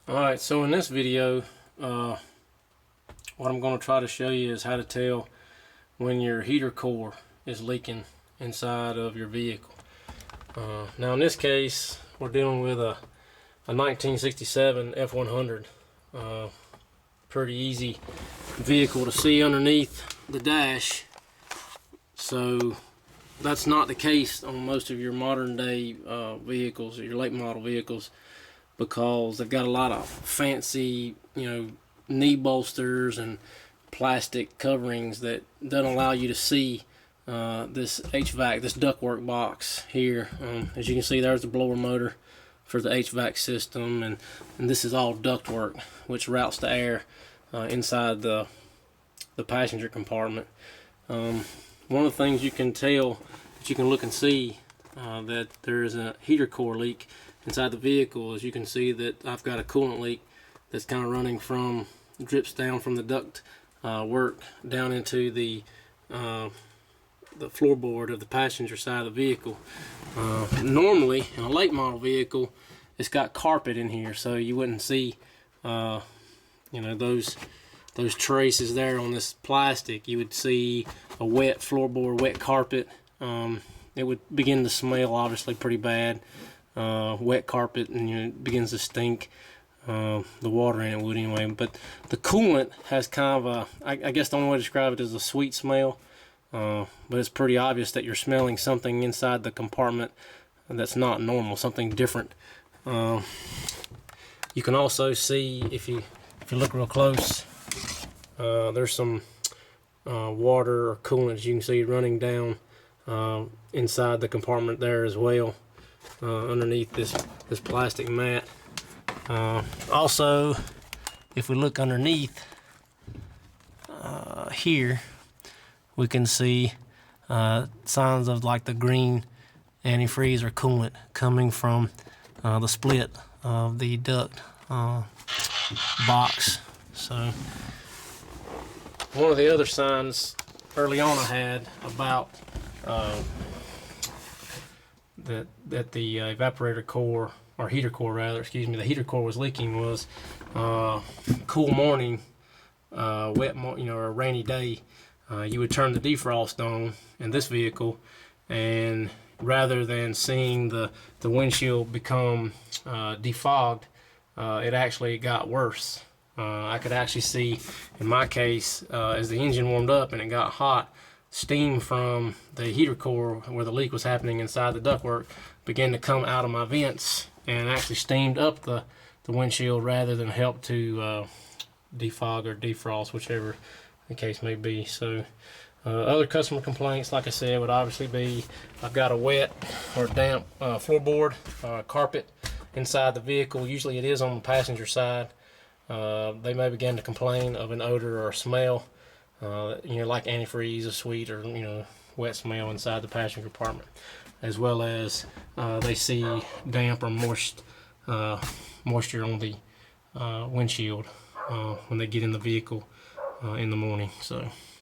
Alright, so in this video, what I'm going to try to show you is how to tell when your heater core is leaking inside of your vehicle. Now in this case, we're dealing with a 1967 F100. Pretty easy vehicle to see underneath the dash. So that's not the case on most of your modern day vehicles, or your late model vehicles, because they've got a lot of fancy, knee bolsters and plastic coverings that don't allow you to see this HVAC, this ductwork box here. As you can see, there's the blower motor for the HVAC system, and this is all ductwork, which routes the air inside the passenger compartment. One of the things you can tell, that you can look and see that there is a heater core leak inside the vehicle, is you can see that I've got a coolant leak that's kind of running from, drips down from the duct work down into the floorboard of the passenger side of the vehicle. Normally in a late model vehicle, it's got carpet in here, so you wouldn't see those traces there on this plastic. You would see a wet floorboard, wet carpet. It would begin to smell obviously pretty bad. Wet carpet, and it begins to stink. The water in it would anyway, but the coolant has kind of a, I guess the only way to describe it is a sweet smell, but it's pretty obvious that you're smelling something inside the compartment that's not normal, something different. You can also see, if you look real close, there's some water or coolant, as you can see, running down inside the compartment there as well, underneath this plastic mat. Also, if we look underneath here, we can see signs of like the green antifreeze or coolant coming from the split of the duct box. So one of the other signs early on I had about that the evaporator core, or heater core rather, excuse me, the heater core was leaking was cool morning, wet or a rainy day. You would turn the defrost on in this vehicle, and rather than seeing the windshield become defogged, it actually got worse. I could actually see, in my case, as the engine warmed up and it got hot, steam from the heater core where the leak was happening inside the ductwork began to come out of my vents and actually steamed up the windshield rather than help to defog or defrost, whichever the case may be. So other customer complaints, like I said, would obviously be, I've got a wet or damp floorboard, carpet inside the vehicle. Usually it is on the passenger side. They may begin to complain of an odor or a smell, like antifreeze, a sweet or wet smell inside the passenger compartment, as well as they see damp or moisture on the windshield when they get in the vehicle in the morning. So